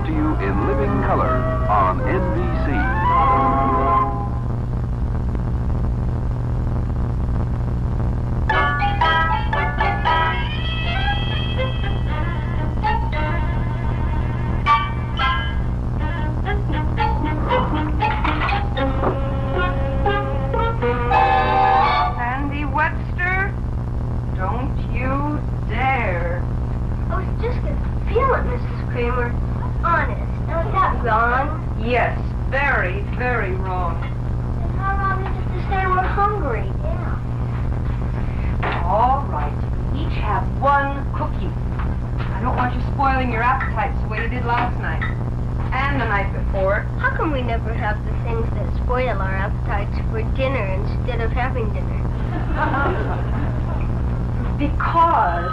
brought to you in living color on NBC. Sandy Webster, don't you dare. I was just gonna feel it, Mrs. Kramer. Honest. Now, is that wrong? Yes, very, very wrong. Then how wrong is it to say we're hungry? Yeah. All right, each have one cookie. I don't want you spoiling your appetites the way you did last night. And the night before. How come we never have the things that spoil our appetites for dinner instead of having dinner? Because...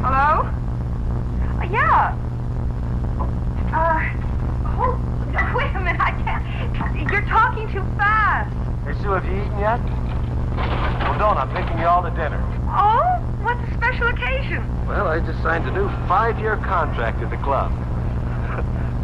Hello? Yeah. Oh, wait a minute, I can't. You're talking too fast. Hey, Sue, have you eaten yet? Well, don't. I'm taking you all to dinner. Oh? What's the special occasion? Well, I just signed a new 5-year contract at the club.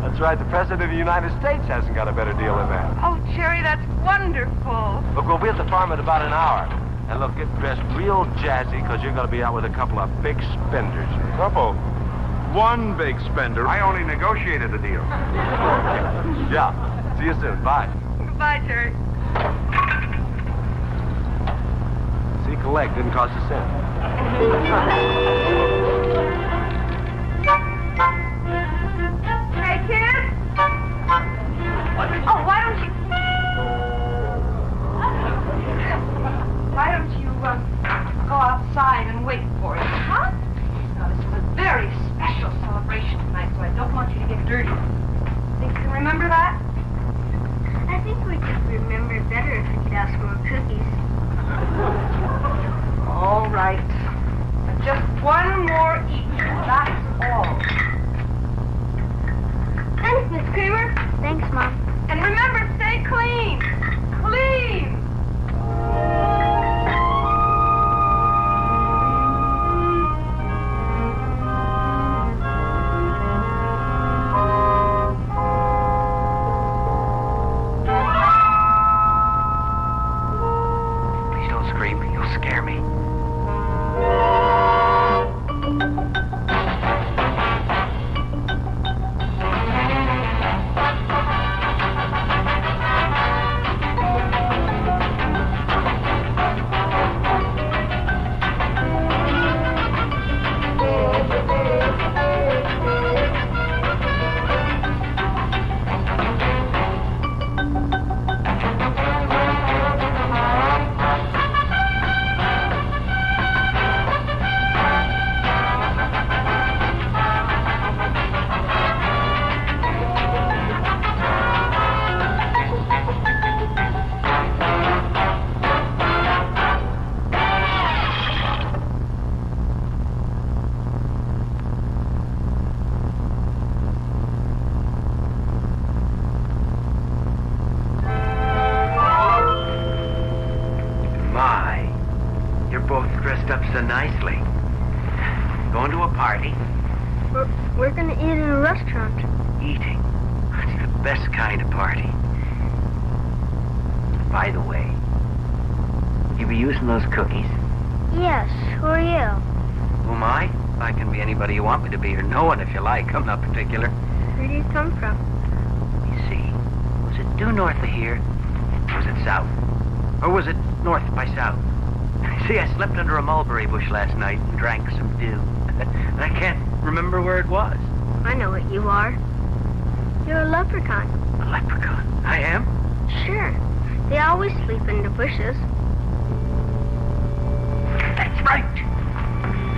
That's right. The President of the United States hasn't got a better deal than that. Oh, Jerry, that's wonderful. Look, we'll be at the farm in about an hour. And look, get dressed real jazzy, because you're going to be out with a couple of big spenders. Couple. One big spender. I only negotiated the deal. Yeah. See you soon. Bye. Goodbye, Jerry. See, collect. Didn't cost a cent. Hey, kid. Oh, why don't you go outside and wait for it, huh? Now, this is a very special celebration tonight, so I don't want you to get dirty. Think you can remember that? I think we could remember better if we could have some more cookies. All right. Just one more each, that's all. Thanks, Miss Kramer. Thanks, Mom. And remember, stay clean. Clean! Please don't scream. You'll scare me. Dressed up so nicely. Going to a party? We're gonna eat in a restaurant. Eating? It's the best kind of party. By the way, you be using those cookies? Yes, who are you? Who am I? I can be anybody you want me to be, or no one if you like. I'm not particular. Where do you come from? You see, was it due north of here? Or was it south? Or was it north by south? See, I slept under a mulberry bush last night and drank some dew. And I can't remember where it was. I know what you are. You're a leprechaun. A leprechaun? I am? Sure. They always sleep in the bushes. That's right.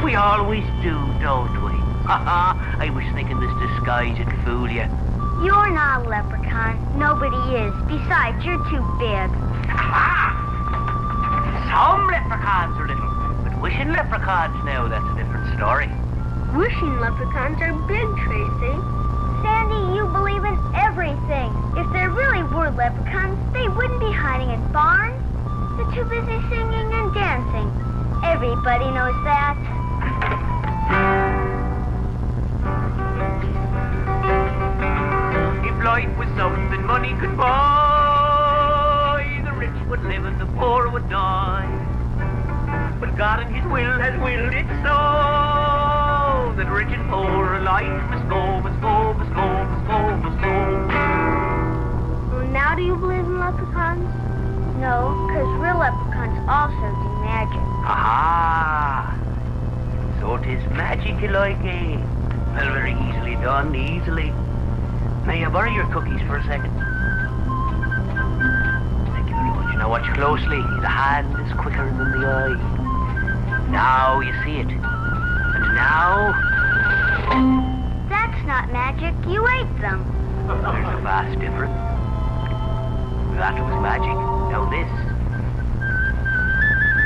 We always do, don't we? I was thinking this disguise would fool you. You're not a leprechaun. Nobody is. Besides, you're too big. Some leprechauns are little, but wishing leprechauns now, that's a different story. Wishing leprechauns are big, Tracy. Sandy, you believe in everything. If there really were leprechauns, they wouldn't be hiding in barns. They're too busy singing and dancing. Everybody knows that. life was something money could buy, the rich would live and the poor would die. But God in his will has willed it so that rich and poor alike must go, must go, must go, must go, must go. Well, now do you believe in leprechauns? No, because real leprechauns also do magic. Aha! So it is magic you like, eh? Well, very easily done, easily. May I borrow your cookies for a second? Thank you very much. Now watch closely. The hand is quicker than the eye. Now you see it. And now... That's not magic. You ate them. There's a vast difference. That was magic. Now this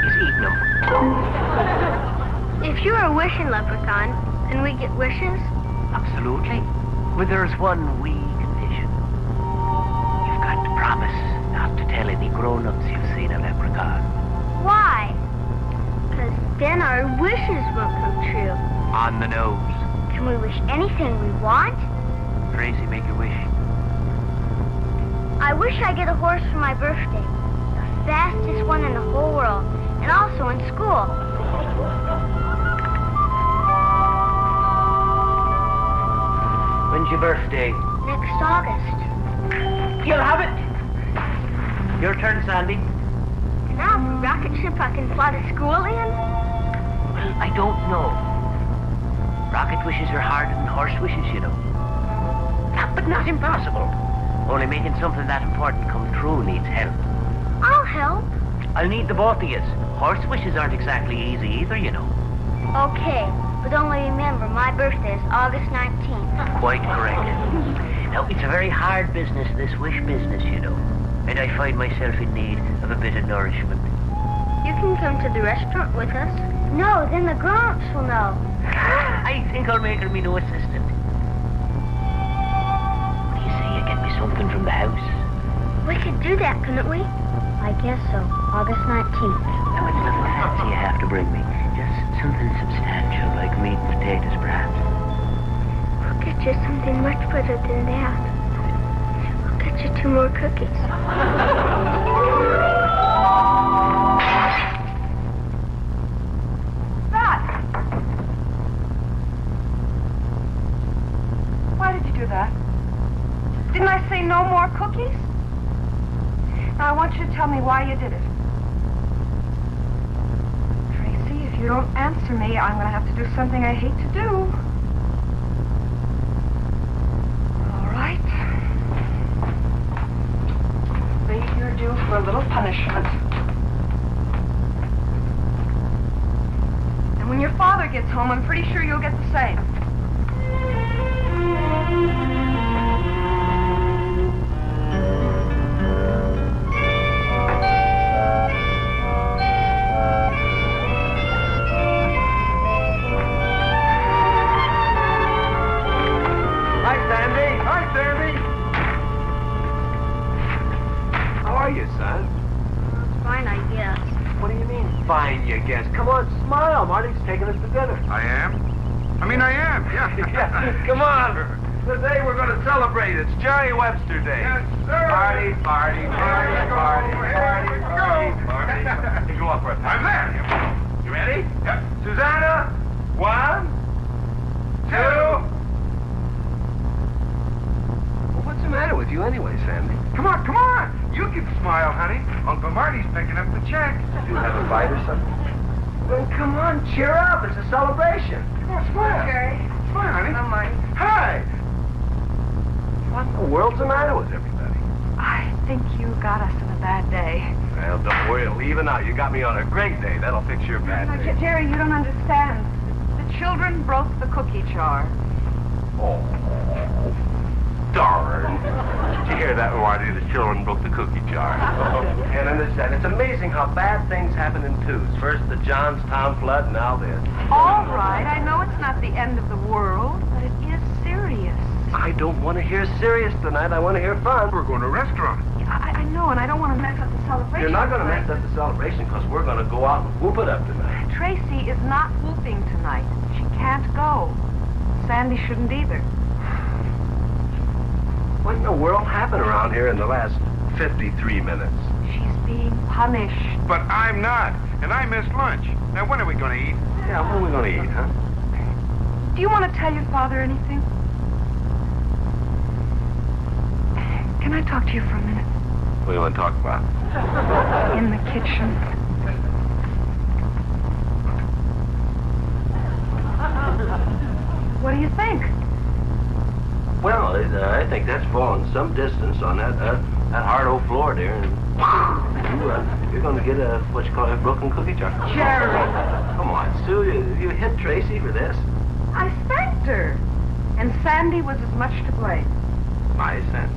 is eating them. If you're a wishing leprechaun, can we get wishes? Absolutely. But there's one wee condition. You've got to promise not to tell any grown-ups you've seen a leprechaun. Why? Because then our wishes won't come true. On the nose. Can we wish anything we want? Tracy, make your wish. I wish I get a horse for my birthday. The fastest one in the whole world. And also in school. When's your birthday? Next August. You'll have it. Your turn, Sandy. And now if a rocket ship I can fly to school in? Well, I don't know. Rocket wishes are harder than horse wishes, you know. But not impossible. Only making something that important come true needs help. I'll help. I'll need the both of you. Horse wishes aren't exactly easy either, you know. Okay, but only remember, my birthday is August 19th. Quite correct. Now, it's a very hard business, this wish business, you know. And I find myself in need of a bit of nourishment. You can come to the restaurant with us. No, then the grown-ups will know. I think I'll make her me no assistant. What do you say you get me something from the house? We could do that, couldn't we? I guess so. August 19th. Now, it's nothing fancy you have to bring me. Just something substantial, like meat and potatoes, perhaps. I'll get you something much better than that. I'll get you 2 more cookies. That! Why did you do that? Didn't I say no more cookies? Now, I want you to tell me why you did it. Tracy, if you don't answer me, I'm going to have to do something I hate to do. All right. Wait, you're due for a little punishment. And when your father gets home, I'm pretty sure you'll get the same. Fine, you guess. Come on, smile. Marty's taking us to dinner. I am? I am, yeah. Yeah, come on. Today we're going to celebrate. It's Jerry Webster Day. Yes, sir. Party, party, party, party, party, party, party. Hey, go up for a time. I'm there. You ready? Yep. Susanna, 1, 2. Well, what's the matter with you anyway, Sandy? Come on. You can smile, honey. Uncle Marty's picking up the check. You have a bite or something? Then come on, cheer up. It's a celebration. Come on, smile. Okay. Smile, honey. I'm mine. Hi. What in the world's the matter with everybody? I think you got us in a bad day. Well, don't worry. It'll even out. You got me on a great day. That'll fix your bad No, day. Jerry, you don't understand. The children broke the cookie jar. Oh, darn. Did you hear that, Marty? The children broke the cookie jar. Can't understand. It's amazing how bad things happen in twos. First the Johnstown flood, now this. All right, I know it's not the end of the world, but it is serious. I don't want to hear serious tonight. I want to hear fun. We're going to a restaurant. I know, and I don't want to mess up the celebration. You're not going to mess up the celebration because we're going to go out and whoop it up tonight. Tracy is not whooping tonight. She can't go. Sandy shouldn't either. What in the world happened around here in the last 53 minutes? She's being punished. But I'm not, and I missed lunch. Now, when are we going to eat? Yeah, what are we going to eat, huh? Do you want to tell your father anything? Can I talk to you for a minute? What do you want to talk about? In the kitchen. What do you think? Well, I think that's fallen some distance on that hard old floor there, and you're going to get a, what you call a broken cookie jar. Jerry. Come on, Sue, you hit Tracy for this. I spanked her. And Sandy was as much to blame. My Sandy.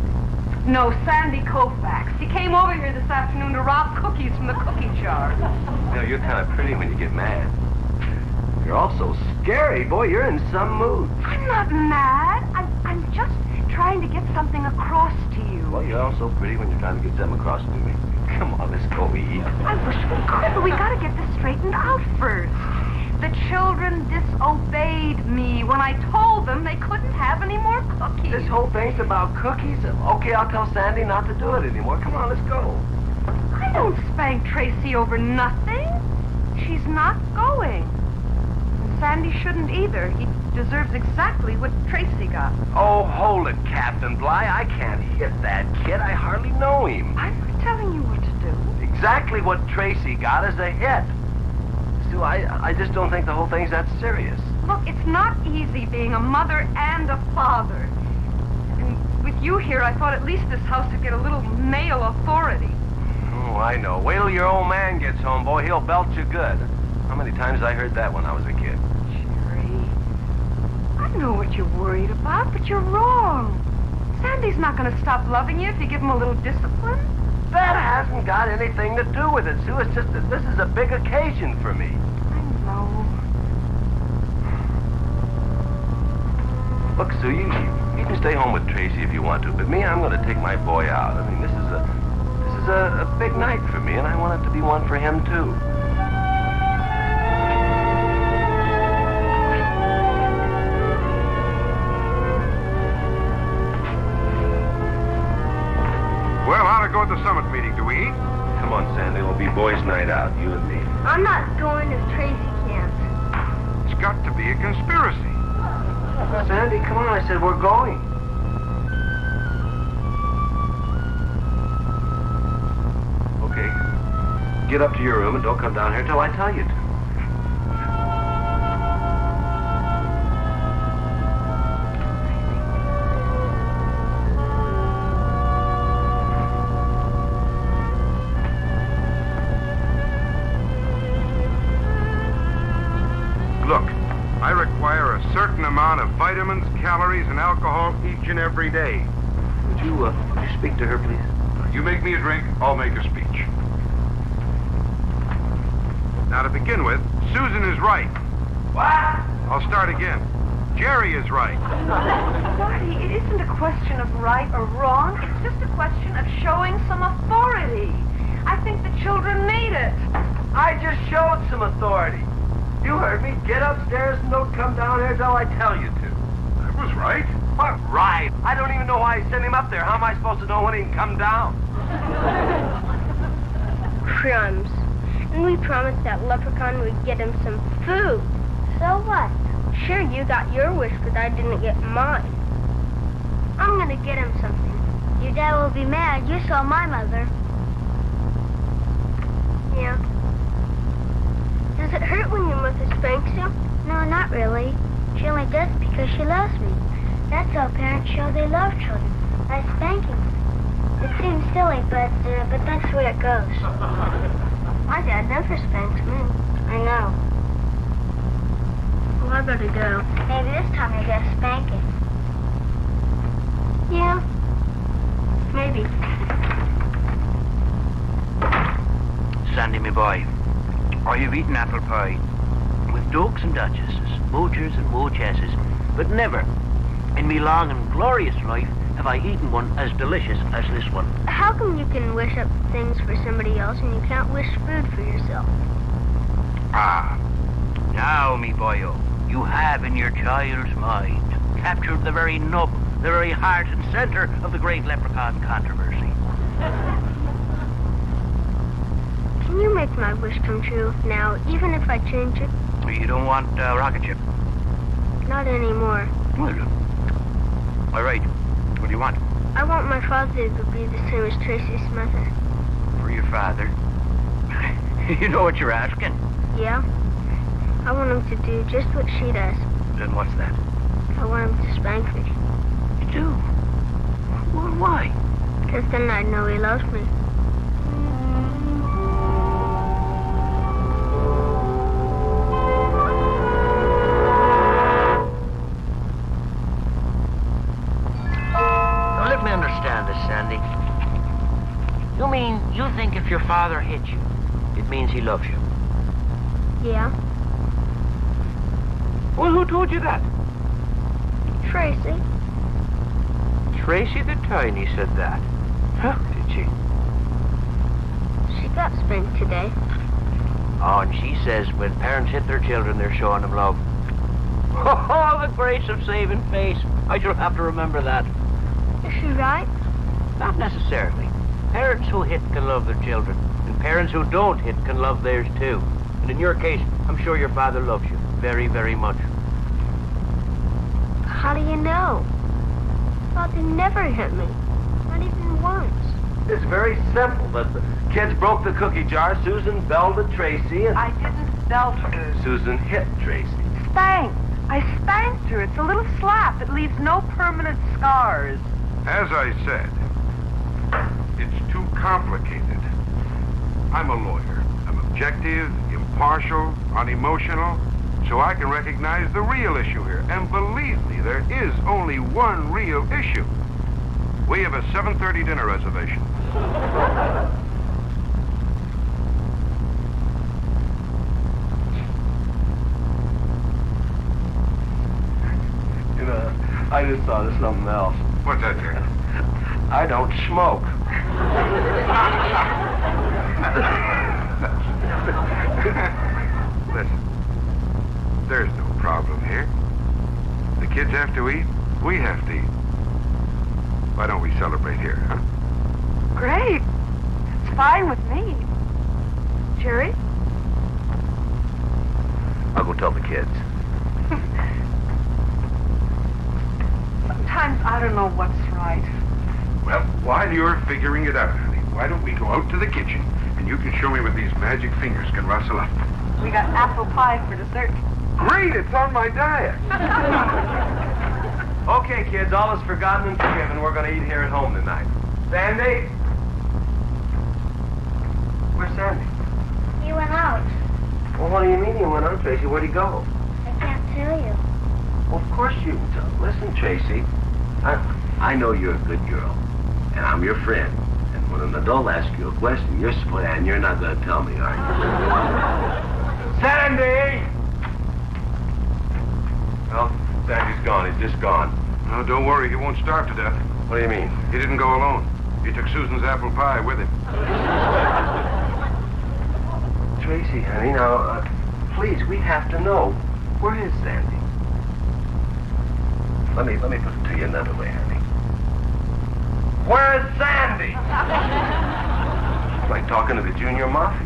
No, Sandy Koufax. He came over here this afternoon to rob cookies from the cookie jar. You know, you're kind of pretty when you get mad. You're also scary. Boy, you're in some mood. I'm not mad. I'm just trying to get something across to you. Well, you're also pretty when you're trying to get something across to me. Come on, let's go eat. I wish we could, but we gotta get this straightened out first. The children disobeyed me when I told them they couldn't have any more cookies. This whole thing's about cookies? Okay, I'll tell Sandy not to do it anymore. Come on, let's go. I don't spank Tracy over nothing. She's not going. And Sandy shouldn't either. He deserves exactly what Tracy got. Oh, hold it, Captain Bly. I can't hit that kid. I hardly know him. I'm not telling you what to do. Exactly what Tracy got is a hit. Sue, I just don't think the whole thing's that serious. Look, it's not easy being a mother and a father. And with you here, I thought at least this house would get a little male authority. Oh, I know. Wait till your old man gets home, boy. He'll belt you good. How many times I heard that when I was a kid? Jerry, I know what you're worried about, but you're wrong. Sandy's not going to stop loving you if you give him a little discipline. That hasn't got anything to do with it, Sue. It's just that this is a big occasion for me. I know. Look, Sue, you can stay home with Tracy if you want to, but me, I'm going to take my boy out. I mean, this is a big night for me, and I want it to be one for him, too. Well, how'd it go at the summit meeting? Do we eat? Come on, Sandy. It'll be boys' night out, you and me. I'm not going if Tracy can't. It's got to be a conspiracy. Sandy, come on. I said we're going. Okay. Get up to your room and don't come down here till I tell you to. Look, I require a certain amount of vitamins, calories, and alcohol each and every day. Would you speak to her, please? You make me a drink, I'll make a speech. Now, to begin with, Susan is right. What? I'll start again. Jerry is right. Marty, it isn't a question of right or wrong. It's just a question of showing some authority. I think the children need it. I just showed some authority. You heard me. Get upstairs and don't come down here till I tell you to. I was right. What right? I don't even know why I sent him up there. How am I supposed to know when he can come down? Crumbs. And we promised that leprechaun we'd get him some food. So what? Sure, you got your wish, but I didn't get mine. I'm gonna get him something. Your dad will be mad. You saw my mother. Yeah. Does it hurt when your mother spanks you? No, not really. She only does it because she loves me. That's how parents show they love children, by spanking. It seems silly, but that's the way it goes. My dad never spanks me. I know. Well, I better go. Maybe this time you'll get a spanking. Yeah. Maybe. Sandy, my boy, I have eaten apple pie with dukes and duchesses, moochers and moochesses, but never in me long and glorious life have I eaten one as delicious as this one. How come you can wish up things for somebody else and you can't wish food for yourself? Ah, now, me boyo, you have in your child's mind captured the very nub, the very heart and center of the great leprechaun controversy. Can you make my wish come true now, even if I change it? You don't want rocket ship? Not anymore. Well, all right. What do you want? I want my father to be the same as Tracy's mother. For your father? You know what you're asking. Yeah? I want him to do just what she does. Then what's that? I want him to spank me. You do? Well, why? Because then I'd know he loves me. Now, let me understand this, Sandy. You mean you think if your father hit you, it means he loves you? Yeah? Well, who told you that? Tracy? Tracy the Tiny said that. Huh? Did she? She got spanked today. Oh, and she says when parents hit their children, they're showing them love. Oh, the grace of saving face. I shall have to remember that. Is she right? Not necessarily. Parents who hit can love their children, and parents who don't hit can love theirs too. And in your case, I'm sure your father loves you very, very much. How do you know? Father never hit me. Not even once. It's very simple. The kids broke the cookie jar. Susan belted Tracy, and I didn't belt her. Susan hit Tracy. Spanked. I spanked her. It's a little slap. It leaves no permanent scars. As I said, it's too complicated. I'm a lawyer. I'm objective, impartial, unemotional, so I can recognize the real issue here. And believe me, there is only one real issue. We have a 7:30 dinner reservation. You know, I just thought of something else. What's that, Jack? I don't smoke. Listen, there's no problem here. The kids have to eat, we have to eat. Why don't we celebrate here, huh? Great. It's fine with me. Jerry? I'll go tell the kids. Sometimes I don't know what's right. Well, while you're figuring it out, honey, why don't we go out to the kitchen and you can show me what these magic fingers can rustle up. We got apple pie for dessert. Great, it's on my diet. Okay, kids, all is forgotten and forgiven. We're going to eat here at home tonight. Sandy? Where's Sandy? He went out. Well, what do you mean he went out, Tracy? Where'd he go? I can't tell you. Well, of course you can tell. Listen, Tracy, I know you're a good girl, and I'm your friend. And when an adult asks you a question, you're not going to tell me, are you? Sandy! Well, Sandy's gone. He's just gone. No, don't worry, he won't starve to death. What do you mean? He didn't go alone. He took Susan's apple pie with him. Tracy, honey, now, please, we have to know. Where is Sandy? Let me put it to you another way, honey. Where is Sandy? It's like talking to the junior mafia.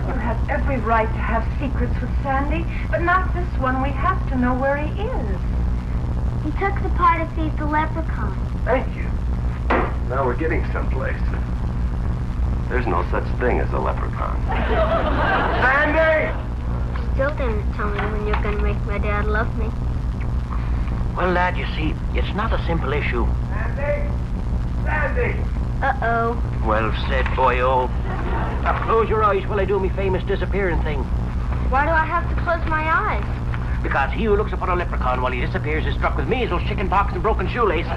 You have every right to have secrets with Sandy, but not this one. We have to know where he is. He took the pie to feed the leprechaun. Thank you. Now we're getting someplace. There's no such thing as a leprechaun. Sandy! Still didn't tell me when you're going to make my dad love me. Well, lad, you see, it's not a simple issue. Sandy! Sandy! Uh-oh. Well said, boyo. Now close your eyes while I do me famous disappearing thing. Why do I have to close my eyes? Because he who looks upon a leprechaun while he disappears is struck with measles, chicken pox, and broken shoelace.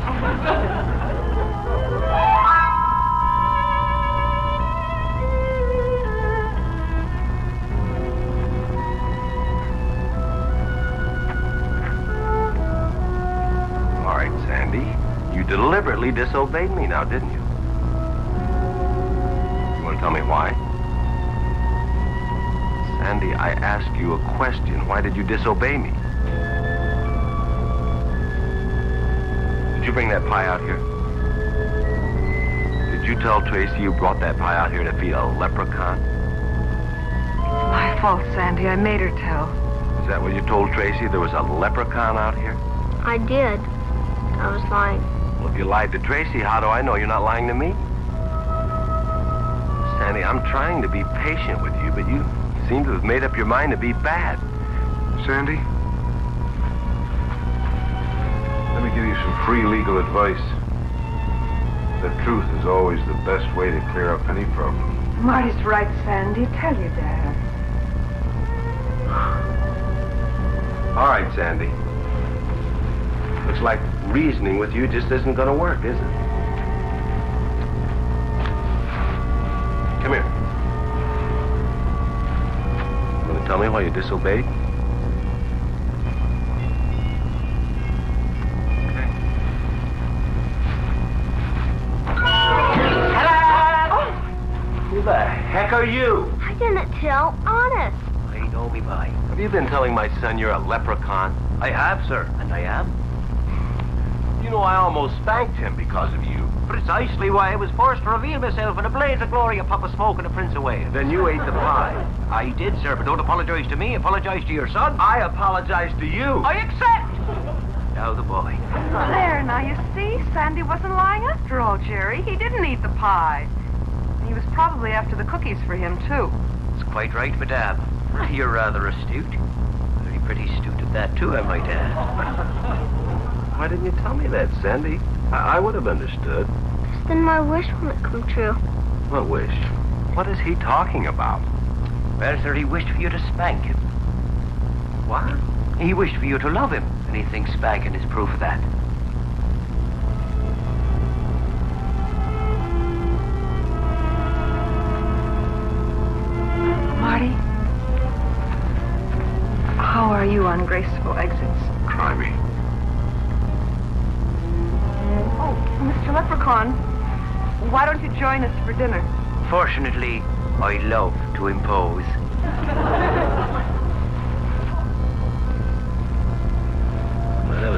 All right, Sandy. You deliberately disobeyed me now, didn't you? You want to tell me why? Sandy, I asked you a question. Why did you disobey me? Did you bring that pie out here? Did you tell Tracy you brought that pie out here to feed a leprechaun? My fault, Sandy. I made her tell. Is that what you told Tracy? There was a leprechaun out here? I did. I was lying. Well, if you lied to Tracy, how do I know you're not lying to me? Sandy, I'm trying to be patient with you, but you seem to have made up your mind to be bad. Sandy? Let me give you some free legal advice. The truth is always the best way to clear up any problem. Marty's right, Sandy. Tell your dad. All right, Sandy. Looks like reasoning with you just isn't going to work, is it? Come here. You want to tell me why you disobeyed? Who the heck are you? I didn't tell, honest. I know me by. Have you been telling my son you're a leprechaun? I have, sir, and I am. You know, I almost spanked him because of you. Precisely why I was forced to reveal myself in a blaze of glory, a puff of smoke, and a Prince of Wales. Then you ate the pie. I did, sir, but don't apologize to me. Apologize to your son. I apologize to you. I accept. Now the boy. There, now you see, Sandy wasn't lying after all, Jerry. He didn't eat the pie. He was probably after the cookies for him, too. It's quite right, madame. You're rather astute. Very pretty astute at that, too, I might add. Why didn't you tell me that, Sandy? I would have understood. Then my wish won't come true. What wish? What is he talking about? Well, sir, he wished for you to spank him. What? He wished for you to love him, and he thinks spanking is proof of that. Marty? How are you on graceful exits? Try me. Oh, Mr. Leprechaun, why don't you join us for dinner? Fortunately, I love to impose. Well, that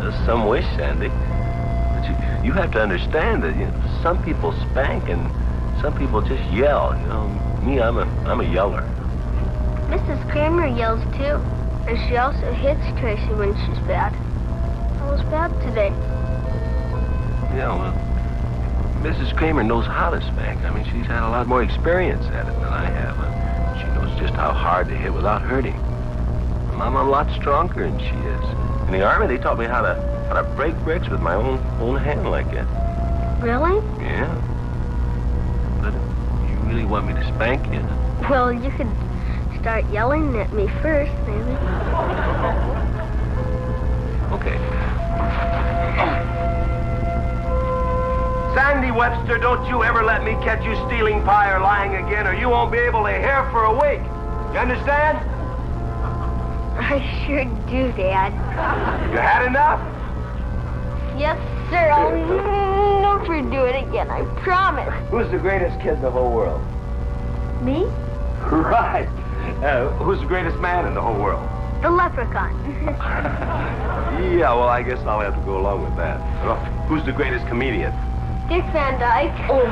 was some wish, Sandy. But you have to understand that some people spank and some people just yell. Me, I'm a yeller. Mrs. Kramer yells too. And she also hits Tracy when she's bad. I was bad today. Yeah, well, Mrs. Kramer knows how to spank. I mean, she's had a lot more experience at it than I have. She knows just how hard to hit without hurting. I'm a lot stronger than she is. In the Army, they taught me how to break bricks with my own hand like that. Really? Yeah. But you really want me to spank you? Well, you could start yelling at me first, maybe. Okay. Sandy Webster, don't you ever let me catch you stealing pie or lying again, or you won't be able to hear for a week. You understand? I sure do, Dad. You had enough? Yes, sir. I'll never do it again. I promise. Who's the greatest kid in the whole world? Me? Right. Who's the greatest man in the whole world? The leprechaun. Yeah, well, I guess I'll have to go along with that. Who's the greatest comedian? Dick Van Dyke. Oh, no!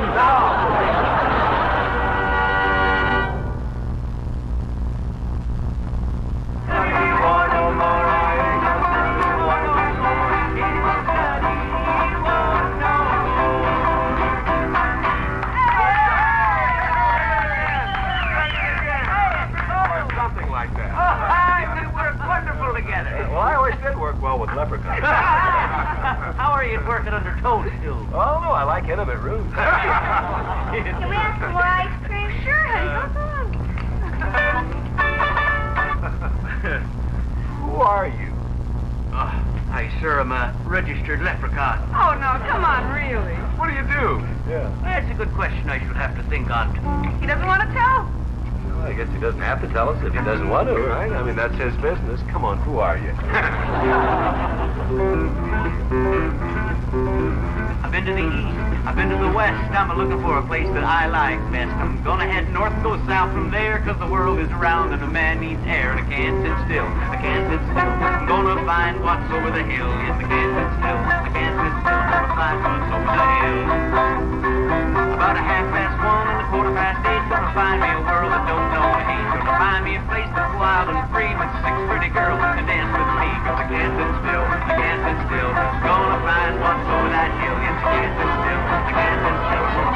Something like that. We work wonderful together. Well, I always did work well with leprechauns. How are you working under toadstool? Oh, no, I like intimate rooms. Can we have some more ice cream? Sure, honey. Go Who are you? I, sir, am a registered leprechaun. Oh, no, come on, really. What do you do? Yeah. That's a good question I should have to think on. He doesn't want to tell. Well, I guess he doesn't have to tell us if he doesn't want to, right? I mean, that's his business. Come on, who are you? I've been to the East. I've been to the west, I'm looking for a place that I like best. I'm gonna head north and go south from there, 'cause the world is round and a man needs air, and I can't sit still, I can't sit still. I'm gonna find what's over the hill, yes, I can't sit still, I can't sit still. I'm gonna find what's over the hill. About a 1:30 and a 8:15, gonna find me a world that don't know hate. Gonna find me a place that's wild and free with 6 pretty girls that can dance with me, 'cause I can't sit still, I can't sit still. Gonna find what's over that hill, yes, I can't sit still, I can't sit still.